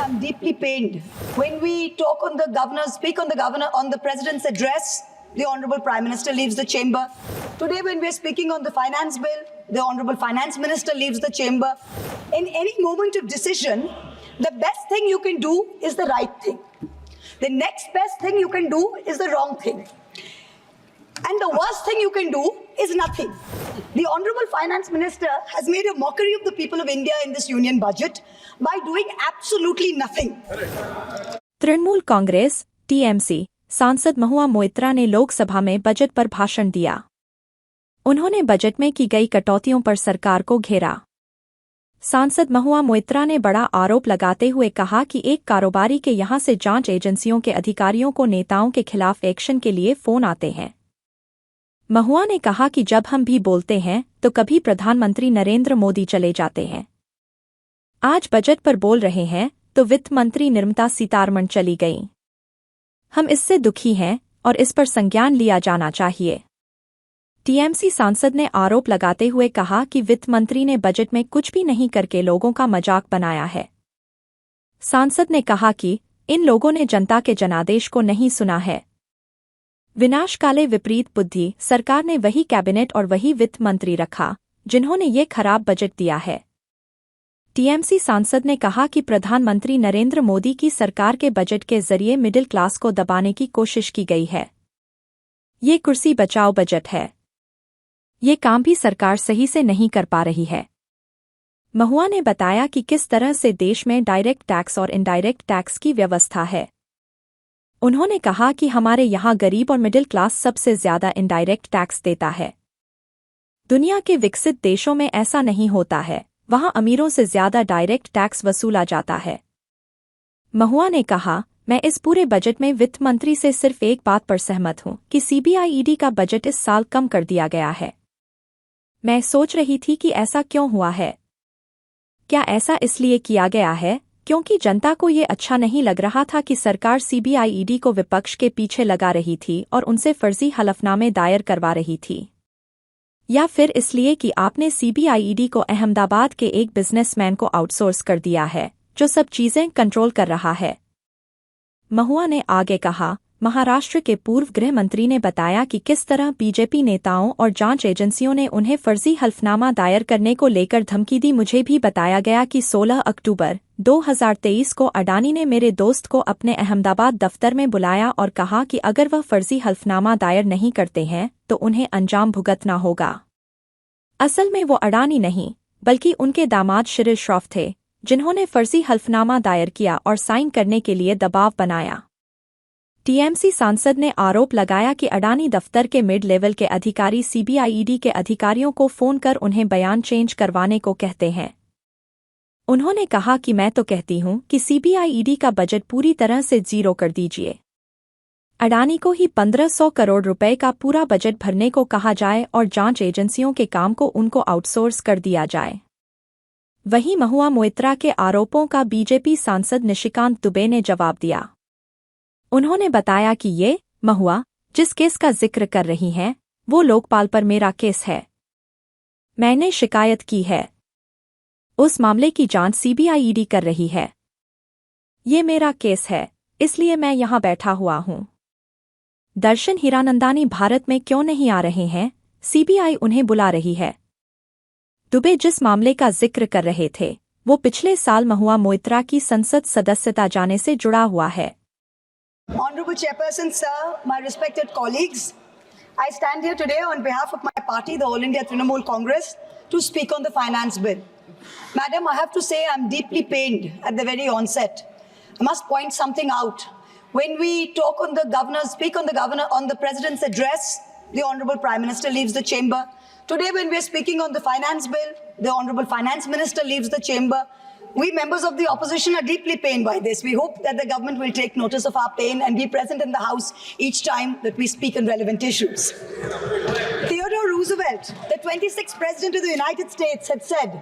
I'm deeply pained when we talk on the governor's, speak on the governor, on the president's address. The Honorable Prime Minister leaves the chamber. Today, when we're speaking on the finance bill, the Honorable Finance Minister leaves the chamber. In any moment of decision, the best thing you can do is the right thing. The next best thing you can do is the wrong thing. And the worst thing you can do is nothing. The Honorable Finance Minister has made a mockery of the people of India in this union budget by doing absolutely nothing. Trinamool Congress (TMC) सांसद महुआ मोइत्रा ने लोकसभा में budget पर भाषण दिया। उन्होंने budget में की गई कटौतियों पर सरकार को घेरा। सांसद महुआ मोइत्रा ने बड़ा आरोप लगाते हुए कहा कि एक कारोबारी के यहां से जांच एजेंसियों के अधिकारियों को नेताओं के खिलाफ एक्शन के लिए फोन आते हैं। महुआ ने कहा कि जब हम भी बोलते हैं तो कभी प्रधानमंत्री नरेंद्र मोदी चले जाते हैं। आज बजट पर बोल रहे हैं तो वित्त मंत्री निर्मला सीतारमण चली गईं। हम इससे दुखी हैं और इस पर संज्ञान लिया जाना चाहिए। टीएमसी सांसद ने आरोप लगाते हुए कहा कि वित्त मंत्री ने बजट में कुछ भी नहीं करके लोगों का मजाक बनाया है। सांसद ने कहा कि इन लोगों ने जनता के जनादेश को नहीं सुना है। विनाशकाले विपरीत बुद्धि, सरकार ने वही कैबिनेट और वही वित्त मंत्री रखा जिन्होंने ये खराब बजट दिया है। टीएमसी सांसद ने कहा कि प्रधानमंत्री नरेंद्र मोदी की सरकार के बजट के जरिए मिडिल क्लास को दबाने की कोशिश की गई है। ये कुर्सी बचाओ बजट है। ये काम भी सरकार सही से नहीं कर पा रही है। महुआ ने बताया कि किस तरह से देश में डायरेक्ट टैक्स और इनडायरेक्ट टैक्स की व्यवस्था है। उन्होंने कहा कि हमारे यहाँ गरीब और मिडिल क्लास सबसे ज्यादा इनडायरेक्ट टैक्स देता है। दुनिया के विकसित देशों में ऐसा नहीं होता है, वहाँ अमीरों से ज्यादा डायरेक्ट टैक्स वसूला जाता है। महुआ ने कहा, मैं इस पूरे बजट में वित्त मंत्री से सिर्फ एक बात पर सहमत हूँ कि सीबीआईईडी का बजट इस साल कम कर दिया गया है। मैं सोच रही थी कि ऐसा क्यों हुआ है। क्या ऐसा इसलिए किया गया है क्योंकि जनता को ये अच्छा नहीं लग रहा था कि सरकार सीबीआईईडी को विपक्ष के पीछे लगा रही थी और उनसे फर्जी हलफनामे दायर करवा रही थी, या फिर इसलिए कि आपने सीबीआईईडी को अहमदाबाद के एक बिजनेसमैन को आउटसोर्स कर दिया है जो सब चीजें कंट्रोल कर रहा है। महुआ ने आगे कहा, महाराष्ट्र के पूर्व गृह मंत्री ने बताया कि किस तरह बीजेपी नेताओं और जांच एजेंसियों ने उन्हें फर्जी हल्फनामा दायर करने को लेकर धमकी दी। मुझे भी बताया गया कि 16 अक्टूबर 2023 को अडानी ने मेरे दोस्त को अपने अहमदाबाद दफ्तर में बुलाया और कहा कि अगर वह फर्जी हल्फनामा दायर नहीं करते हैं तो उन्हें अंजाम भुगतना होगा। असल में वो अडानी नहीं बल्कि उनके दामाद शिरिल श्रॉफ थे जिन्होंने फर्जी हल्फनामा दायर किया और साइन करने के लिए दबाव बनाया। टीएमसी सांसद ने आरोप लगाया कि अडानी दफ्तर के मिड लेवल के अधिकारी सीबीआईईडी के अधिकारियों को फोन कर उन्हें बयान चेंज करवाने को कहते हैं। उन्होंने कहा कि मैं तो कहती हूं कि सीबीआईईडी का बजट पूरी तरह से जीरो कर दीजिए। अडानी को ही 1500 करोड़ रुपए का पूरा बजट भरने को कहा जाए और जांच एजेंसियों के काम को उनको आउटसोर्स कर दिया जाए। वहीं महुआ मोइत्रा के आरोपों का बीजेपी सांसद निशिकांत दुबे ने जवाब दिया। उन्होंने बताया कि ये महुआ जिस केस का जिक्र कर रही हैं वो लोकपाल पर मेरा केस है। मैंने शिकायत की है। उस मामले की जांच सीबीआईईडी कर रही है। ये मेरा केस है, इसलिए मैं यहाँ बैठा हुआ हूँ। दर्शन हीरानंदानी भारत में क्यों नहीं आ रहे हैं? सीबीआई उन्हें बुला रही है। दुबे जिस मामले का जिक्र कर रहे थे वो पिछले साल महुआ मोइत्रा की संसद सदस्यता जाने से जुड़ा हुआ है। Honorable Chairperson, sir, my respected colleagues, I stand here today on behalf of my party, the All India Trinamool Congress, to speak on the finance bill. Madam, I have to say I'm deeply pained at the very onset. I must point something out. When we talk on the governor, speak on the governor, on the president's address, the Honorable Prime Minister leaves the chamber. Today, when we're speaking on the finance bill, the Honorable Finance Minister leaves the chamber. We members of the opposition are deeply pained by this. We hope that the government will take notice of our pain and be present in the House each time that we speak on relevant issues. Theodore Roosevelt, the 26th President of the United States, had said,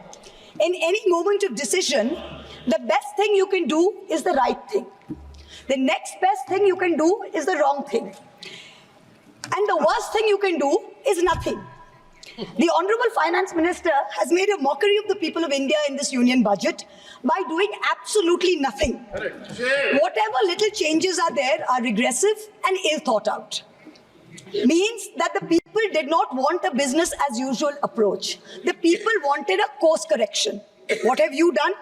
in any moment of decision, the best thing you can do is the right thing. The next best thing you can do is the wrong thing. And the worst thing you can do is nothing. The Honorable Finance Minister has made a mockery of the people of India in this union budget by doing absolutely nothing. Whatever little changes are there are regressive and ill thought out. Means that the people did not want a business as usual approach. The people wanted a course correction. What have you done?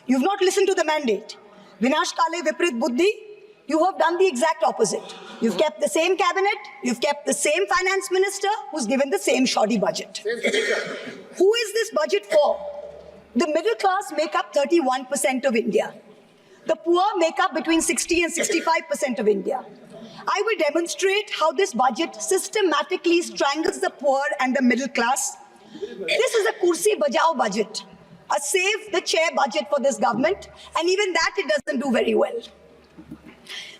You've not listened to the mandate. Vinash Kale Viprit Buddhi, you have done the exact opposite. You've kept the same cabinet, you've kept the same finance minister who's given the same shoddy budget. Who is this budget for? The middle class make up 31% of India. The poor make up between 60 and 65% of India. I will demonstrate how this budget systematically strangles the poor and the middle class. This is a kursi bajao budget, a save the chair budget for this government, and even that it doesn't do very well.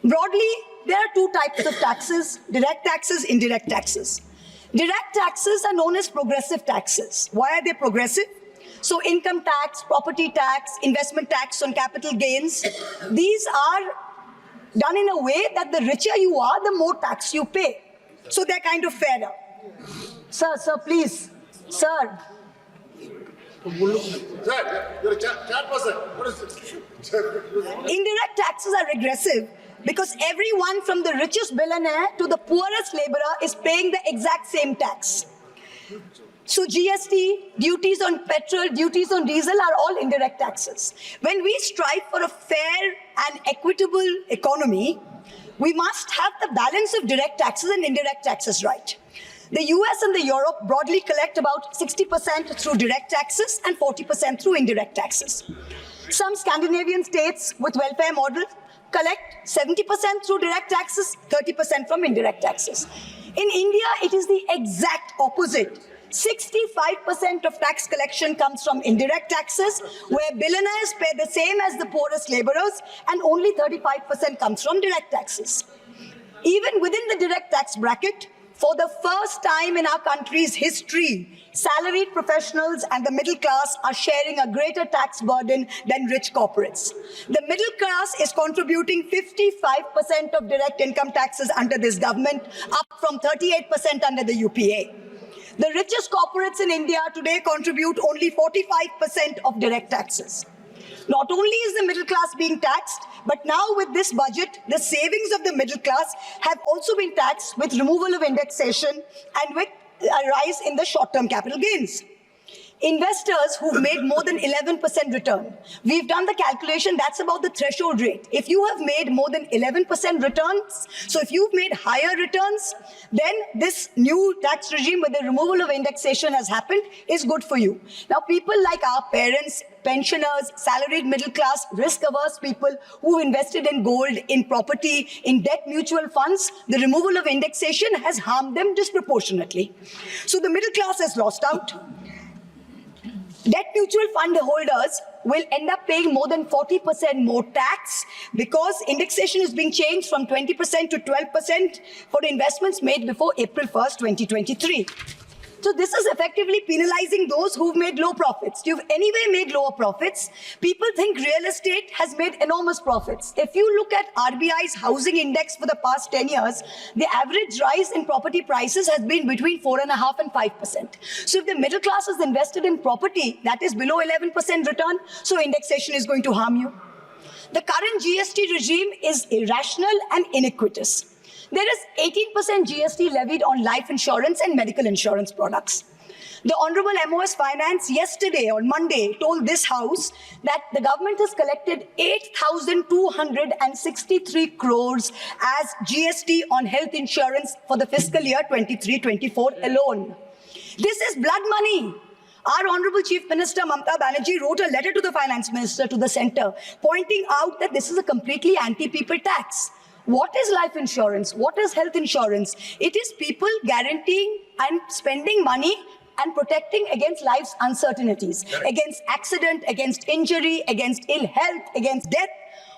Broadly, there are two types of taxes: direct taxes, indirect taxes. Direct taxes are known as progressive taxes. Why are they progressive? So income tax, property tax, investment tax on capital gains, these are done in a way that the richer you are, the more tax you pay. So they're kind of fairer. Sir, please. Sir. Sir, you're a chat person. What is it? Indirect taxes are regressive because everyone from the richest billionaire to the poorest laborer is paying the exact same tax. So GST, duties on petrol, duties on diesel are all indirect taxes. When we strive for a fair and equitable economy, we must have the balance of direct taxes and indirect taxes right. The US and the Europe broadly collect about 60% through direct taxes and 40% through indirect taxes. Some Scandinavian states with welfare models collect 70% through direct taxes, 30% from indirect taxes. In India, it is the exact opposite. 65% of tax collection comes from indirect taxes, where billionaires pay the same as the poorest laborers, and only 35% comes from direct taxes. Even within the direct tax bracket, for the first time in our country's history, salaried professionals and the middle class are sharing a greater tax burden than rich corporates. The middle class is contributing 55% of direct income taxes under this government, up from 38% under the UPA. The richest corporates in India today contribute only 45% of direct taxes. Not only is the middle class being taxed, but now with this budget, the savings of the middle class have also been taxed with removal of indexation and with a rise in the short-term capital gains. Investors who've made more than 11% return, we've done the calculation, that's about the threshold rate. If you have made more than 11% returns, so if you've made higher returns, then this new tax regime with the removal of indexation has happened is good for you. Now, people like our parents, pensioners, salaried middle class, risk-averse people who invested in gold, in property, in debt mutual funds, the removal of indexation has harmed them disproportionately. So the middle class has lost out. Debt mutual fund holders will end up paying more than 40% more tax because indexation is being changed from 20% to 12% for investments made before April 1st, 2023. So this is effectively penalizing those who've made low profits. You've anyway made lower profits. People think real estate has made enormous profits. If you look at RBI's housing index for the past 10 years, the average rise in property prices has been between 4.5% and 5%. So if the middle class is invested in property, that is below 11% return, so indexation is going to harm you. The current GST regime is irrational and iniquitous. There is 18% GST levied on life insurance and medical insurance products. The Honorable MOS Finance yesterday, on Monday, told this House that the government has collected 8,263 crores as GST on health insurance for the fiscal year 23-24 alone. This is blood money. Our Honorable Chief Minister Mamata Banerjee wrote a letter to the Finance Minister, to the Centre, pointing out that this is a completely anti-people tax. What is life insurance? What is health insurance? It is people guaranteeing and spending money and protecting against life's uncertainties, against accident, against injury, against ill health, against death.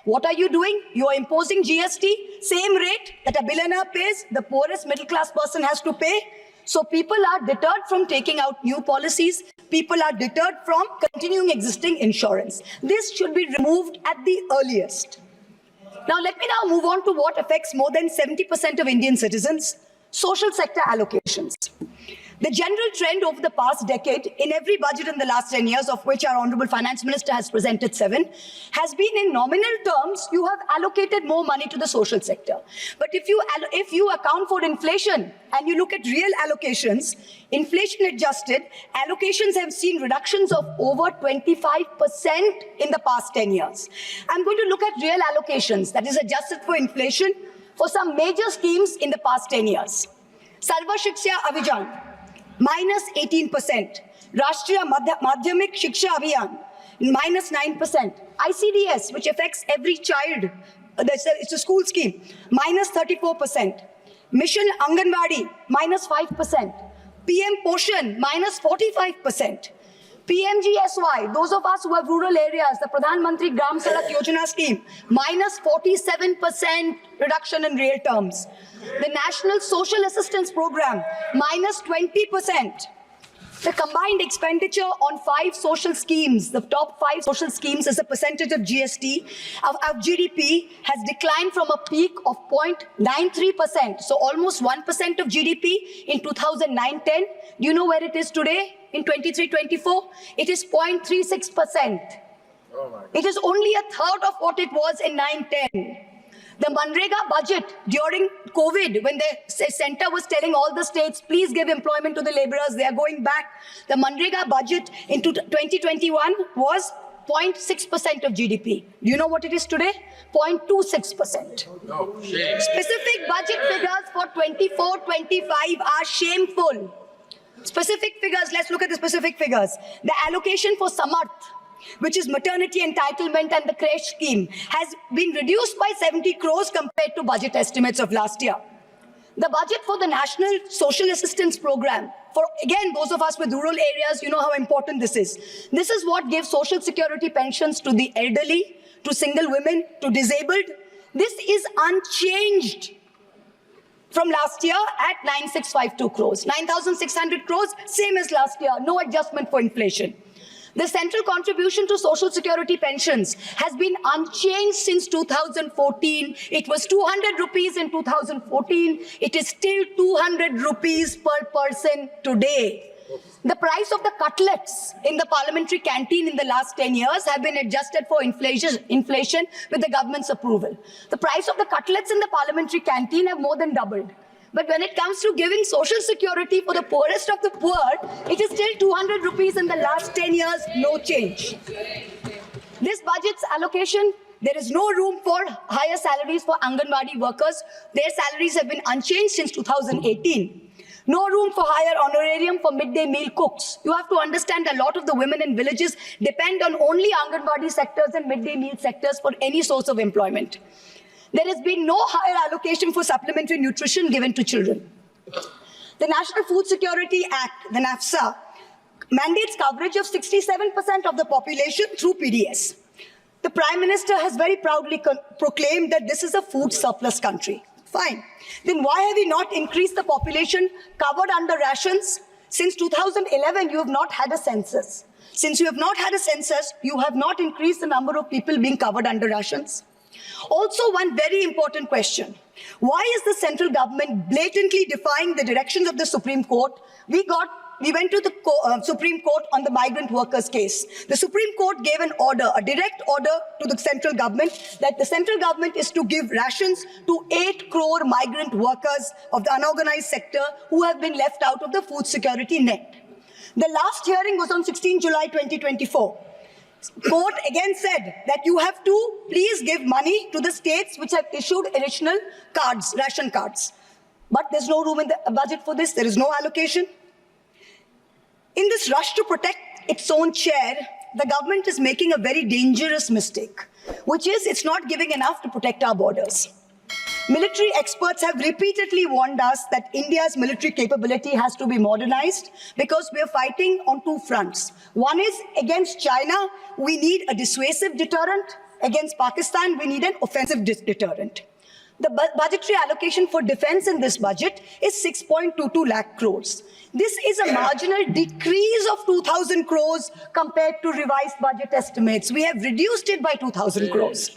What are you doing? You are imposing GST, same rate that a billionaire pays, the poorest middle class person has to pay. So people are deterred from taking out new policies. People are deterred from continuing existing insurance. This should be removed at the earliest. Now, let me now move on to what affects more than 70% of Indian citizens, social sector allocations. The general trend over the past decade in every budget in the last 10 years, of which our Honorable Finance Minister has presented 7, has been in nominal terms, you have allocated more money to the social sector. But if you account for inflation and you look at real allocations, inflation adjusted, allocations have seen reductions of over 25% in the past 10 years. I'm going to look at real allocations, that is adjusted for inflation, for some major schemes in the past 10 years. Sarva Shiksha Abhijan, minus 18%. Rashtriya Madhyamik Shiksha Abhiyan, minus 9%. ICDS, which affects every child, it's a school scheme, minus 34%. Mission Anganwadi, minus 5%. PM Poshan, minus 45%. PMGSY, those of us who have rural areas, the Pradhan Mantri Gram Sadak Yojana scheme, minus 47% reduction in real terms. The National Social Assistance Program, minus 20%. The combined expenditure on 5 social schemes, the top 5 social schemes as a percentage of GST, of GDP, has declined from a peak of 0.93%. So almost 1% of GDP in 2009-10. Do you know where it is today in 23-24? It is 0.36%. It is only a third of what it was in 9-10. The Manrega budget during COVID, when the center was telling all the states, please give employment to the laborers, they are going back. The Manrega budget into 2021 was 0.6% of GDP. Do you know what it is today? 0.26%. No, shame. Specific budget figures for 24-25 are shameful. Specific figures, let's look at the specific figures. The allocation for Samarth, which is maternity entitlement and the creche scheme, has been reduced by 70 crores compared to budget estimates of last year. The budget for the National Social Assistance Program, for again those of us with rural areas, you know how important this is. This is what gives social security pensions to the elderly, to single women, to disabled. This is unchanged from last year at 9652 crores. 9,600 crores, same as last year, no adjustment for inflation. The central contribution to social security pensions has been unchanged since 2014. It was 200 rupees in 2014. It is still 200 rupees per person today. The price of the cutlets in the parliamentary canteen in the last 10 years have been adjusted for inflation with the government's approval. The price of the cutlets in the parliamentary canteen have more than doubled. But when it comes to giving social security for the poorest of the poor, it is still 200 rupees in the last 10 years, no change. This budget's allocation, there is no room for higher salaries for Anganwadi workers. Their salaries have been unchanged since 2018. No room for higher honorarium for midday meal cooks. You have to understand a lot of the women in villages depend on only Anganwadi sectors and midday meal sectors for any source of employment. There has been no higher allocation for supplementary nutrition given to children. The National Food Security Act, the NAFSA, mandates coverage of 67% of the population through PDS. The Prime Minister has very proudly proclaimed that this is a food surplus country. Fine. Then why have we not increased the population covered under rations? Since 2011, you have not had a census. Since you have not had a census, you have not increased the number of people being covered under rations. Also, one very important question. Why is the central government blatantly defying the directions of the Supreme Court? We went to the Supreme Court on the migrant workers case. The Supreme Court gave an order, a direct order to the central government that the central government is to give rations to 8 crore migrant workers of the unorganized sector who have been left out of the food security net. The last hearing was on 16 July 2024. Court again said that you have to please give money to the states which have issued additional cards, ration cards. But there's no room in the budget for this. There is no allocation. In this rush to protect its own chair, the government is making a very dangerous mistake, which is it's not giving enough to protect our borders. Military experts have repeatedly warned us that India's military capability has to be modernized because we are fighting on 2 fronts. One is against China, we need a dissuasive deterrent. Against Pakistan, we need an offensive deterrent. The budgetary allocation for defense in this budget is 6.22 lakh crores. This is a marginal decrease of 2,000 crores compared to revised budget estimates. We have reduced it by 2,000 crores.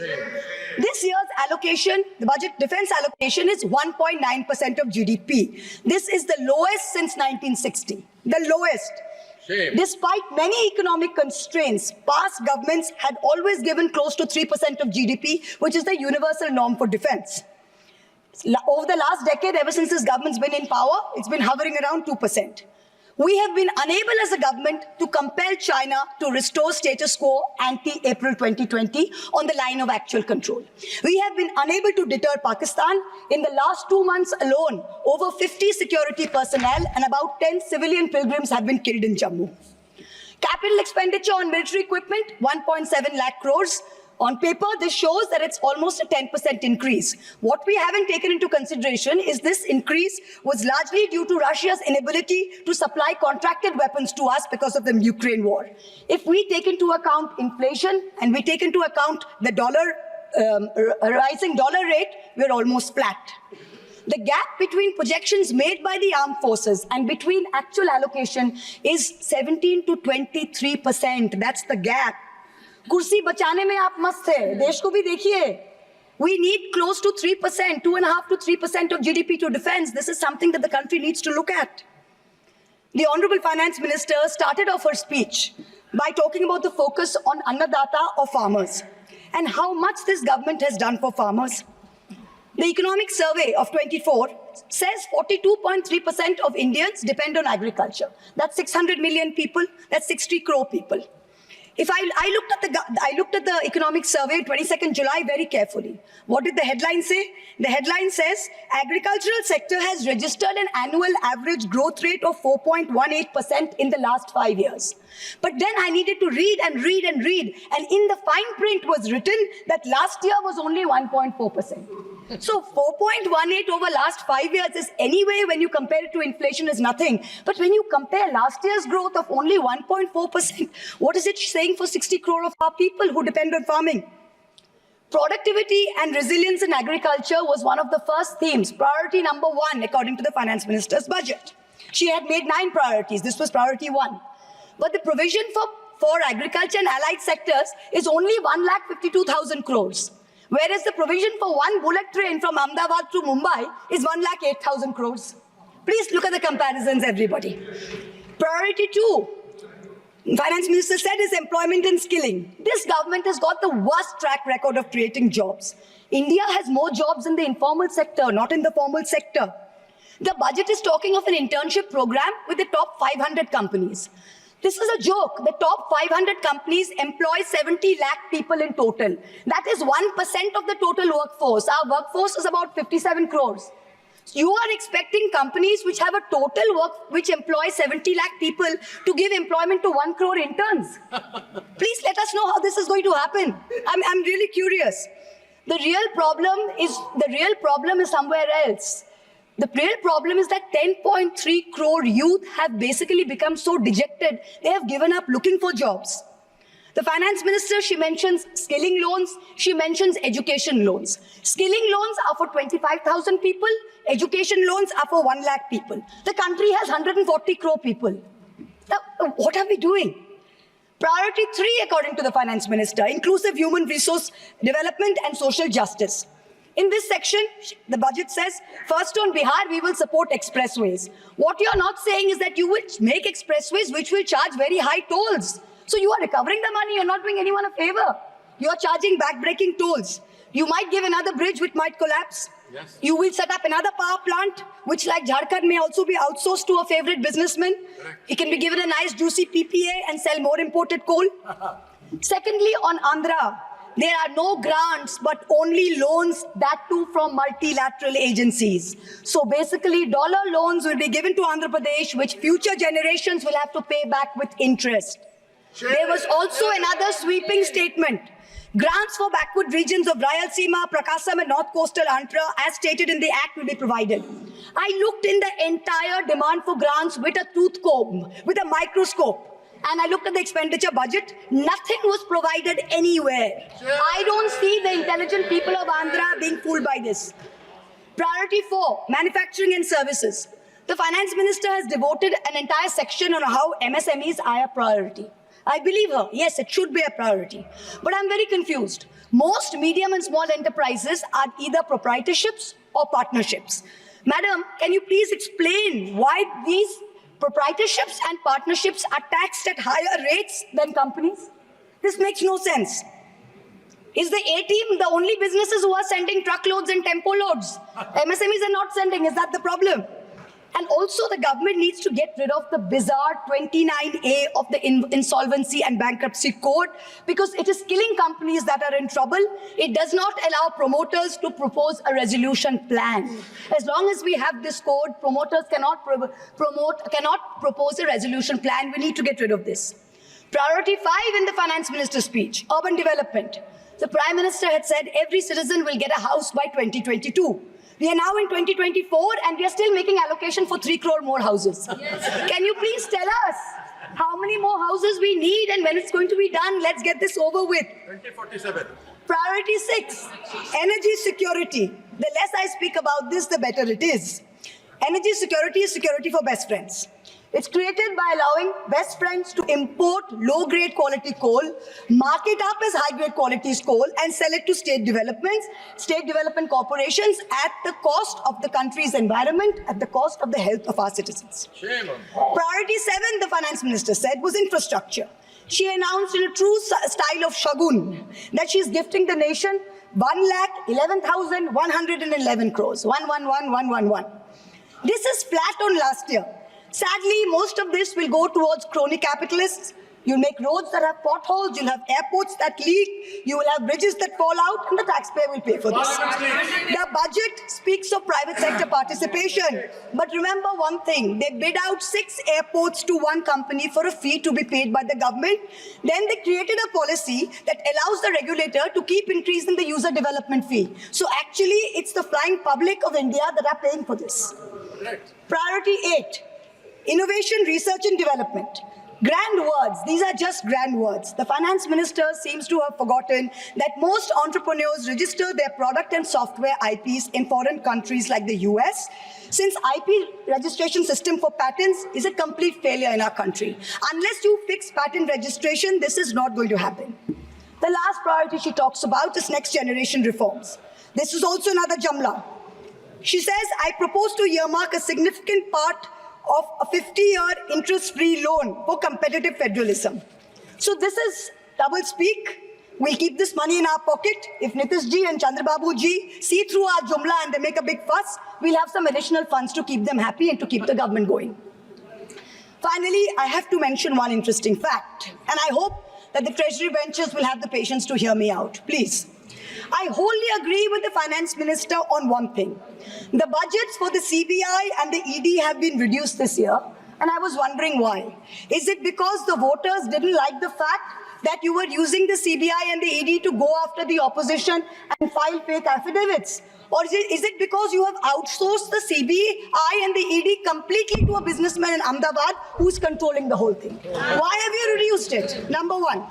This year's allocation, the budget defense allocation is 1.9% of GDP. This is the lowest since 1960, the lowest. Shame. Despite many economic constraints, past governments had always given close to 3% of GDP, which is the universal norm for defense. Over the last decade, ever since this government's been in power, it's been hovering around 2%. We have been unable as a government to compel China to restore status quo ante-April 2020 on the line of actual control. We have been unable to deter Pakistan. In the last 2 months alone, over 50 security personnel and about 10 civilian pilgrims have been killed in Jammu. Capital expenditure on military equipment, 1.7 lakh crores. On paper, this shows that it's almost a 10% increase. What we haven't taken into consideration is this increase was largely due to Russia's inability to supply contracted weapons to us because of the Ukraine war. If we take into account inflation and we take into account the rising dollar rate, we're almost flat. The gap between projections made by the armed forces and between actual allocation is 17 to 23%. That's the gap. कुर्सी बचाने में आप मस्त थे, देश को भी देखिए. We need close to 3%, 2.5 to 3% of GDP to defense. This is something that the country needs to look at. The Honorable Finance Minister started off her speech by talking about the focus on Annadata or farmers and how much this government has done for farmers. The Economic Survey of 24 says 42.3% of Indians depend on agriculture. That's 600 million people, that's 60 crore people. If I looked at the Economic Survey 22nd July very carefully. What did the headline say? The headline says, agricultural sector has registered an annual average growth rate of 4.18% in the last 5 years. But then I needed to read and read and read. And in the fine print was written that last year was only 1.4%. So 4.18 over last 5 years is anyway, when you compare it to inflation, is nothing. But when you compare last year's growth of only 1.4%, what is it saying for 60 crore of our people who depend on farming? Productivity and resilience in agriculture was one of the first themes, priority number 1, according to the Finance Minister's budget. She had made 9 priorities. This was priority 1. But the provision for agriculture and allied sectors is only 1,52,000 crores. Whereas the provision for one bullet train from Ahmedabad to Mumbai is 1,08,000 crores. Please look at the comparisons, everybody. Priority 2, Finance Minister said, is employment and skilling. This government has got the worst track record of creating jobs. India has more jobs in the informal sector, not in the formal sector. The budget is talking of an internship program with the top 500 companies. This is a joke. The top 500 companies employ 70 lakh people in total. That is 1% of the total workforce. Our workforce is about 57 crores. You are expecting companies which have a total which employ 70 lakh people to give employment to 1 crore interns. Please let us know how this is going to happen. I'm really curious. The real problem is somewhere else. The real problem is that 10.3 crore youth have basically become so dejected, they have given up looking for jobs. The Finance Minister, she mentions skilling loans, she mentions education loans. Skilling loans are for 25,000 people, education loans are for 1 lakh people. The country has 140 crore people. Now, what are we doing? Priority 3, according to the Finance Minister, inclusive human resource development and social justice. In this section, the budget says, first on Bihar, we will support expressways. What you're not saying is that you will make expressways which will charge very high tolls. So you are recovering the money, you're not doing anyone a favor. You're charging back-breaking tolls. You might give another bridge which might collapse. Yes. You will set up another power plant, which like Jharkhand may also be outsourced to a favorite businessman. Correct. He can be given a nice juicy PPA and sell more imported coal. Secondly, on Andhra, there are no grants, but only loans, that too from multilateral agencies. So basically, dollar loans will be given to Andhra Pradesh, which future generations will have to pay back with interest. There was also another sweeping statement. Grants for backward regions of Rayalaseema, Prakasam and North Coastal Andhra, as stated in the Act, will be provided. I looked in the entire demand for grants with a tooth comb, with a microscope. And I looked at the expenditure budget, nothing was provided anywhere. I don't see the intelligent people of Andhra being fooled by this. Priority 4, manufacturing and services. The Finance Minister has devoted an entire section on how MSMEs are a priority. I believe her, yes, it should be a priority. But I'm very confused. Most medium and small enterprises are either proprietorships or partnerships. Madam, can you please explain why these proprietorships and partnerships are taxed at higher rates than companies? This makes no sense. Is the A-team the only businesses who are sending truckloads and tempo loads? MSMEs are not sending. Is that the problem? And also the government needs to get rid of the bizarre 29A of the Insolvency and Bankruptcy Code because it is killing companies that are in trouble. It does not allow promoters to propose a resolution plan. As long as we have this code, promoters cannot propose a resolution plan. We need to get rid of this. Priority 5 in the finance minister's speech, urban development. The Prime Minister had said every citizen will get a house by 2022. We are now in 2024 and we are still making allocation for 3 crore more houses. Yes. Can you please tell us how many more houses we need and when it's going to be done? Let's get this over with. 2047. Priority 6, energy security. The less I speak about this, the better it is. Energy security is security for best friends. It's created by allowing best friends to import low-grade quality coal, mark it up as high-grade quality coal, and sell it to state development corporations at the cost of the country's environment, at the cost of the health of our citizens. Shame on. Priority 7, the finance minister said, was infrastructure. She announced in a true style of Shagun that she's gifting the nation 1,11,111 crores. 111,111. This is flat on last year. Sadly, most of this will go towards crony capitalists. You'll make roads that have potholes, you'll have airports that leak, you will have bridges that fall out, and the taxpayer will pay for this. The budget speaks of private sector participation. But remember one thing, they bid out 6 airports to one company for a fee to be paid by the government. Then they created a policy that allows the regulator to keep increasing the user development fee. So actually, it's the flying public of India that are paying for this. Priority 8. Innovation, research and development. Grand words. These are just grand words. The finance minister seems to have forgotten that most entrepreneurs register their product and software IPs in foreign countries like the US, since IP registration system for patents is a complete failure in our country. Unless you fix patent registration, this is not going to happen. The last priority she talks about is next generation reforms. This is also another Jamla. She says, I propose to earmark a significant part of a 50-year interest-free loan for competitive federalism. So this is double speak. We'll keep this money in our pocket. If Nitish ji and Chandrababu ji see through our Jumla and they make a big fuss, we'll have some additional funds to keep them happy and to keep the government going. Finally, I have to mention one interesting fact, and I hope that the Treasury benches will have the patience to hear me out. Please. I wholly agree with the finance minister on one thing. The budgets for the CBI and the ED have been reduced this year, and I was wondering why. Is it because the voters didn't like the fact that you were using the CBI and the ED to go after the opposition and file fake affidavits? Or is it because you have outsourced the CBI and the ED completely to a businessman in Ahmedabad who's controlling the whole thing? Why have you reduced it? Number one,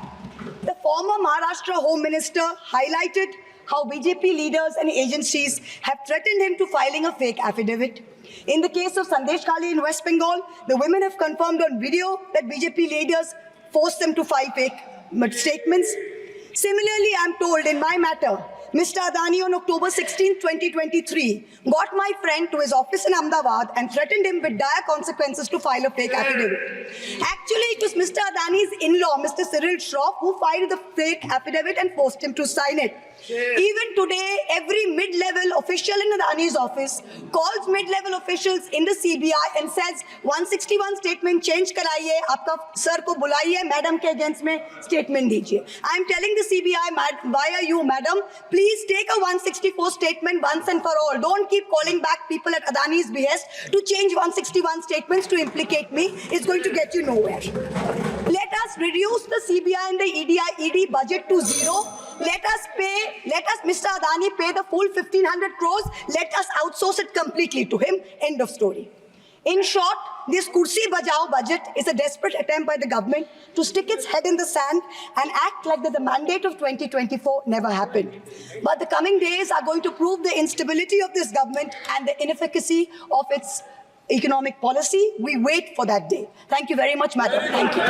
the former Maharashtra Home Minister highlighted how BJP leaders and agencies have threatened him to filing a fake affidavit. In the case of Sandesh Khali in West Bengal, the women have confirmed on video that BJP leaders forced them to file fake statements. Similarly, I'm told in my matter, Mr. Adani on October 16, 2023, got my friend to his office in Ahmedabad and threatened him with dire consequences to file a fake affidavit. Actually, it was Mr. Adani's in-law, Mr. Cyril Shroff, who filed the fake affidavit and forced him to sign it. Even today, every mid-level official in Adani's office calls mid-level officials in the CBI and says, 161 statement change karaiye, aapka sir ko bulaiye, madam ke against mein statement dijiye. I am telling the CBI, via you, madam, please take a 164 statement once and for all. Don't keep calling back people at Adani's behest to change 161 statements to implicate me. It's going to get you nowhere. Let us reduce the CBI and the ED budget to 0. Let us, Mr. Adani pay the full 1,500 crores. Let us outsource it completely to him. End of story. In short, this Kursi Bajao budget is a desperate attempt by the government to stick its head in the sand and act like that the mandate of 2024 never happened. But the coming days are going to prove the instability of this government and the inefficacy of its economic policy. We wait for that day. Thank you very much, madam. Thank you.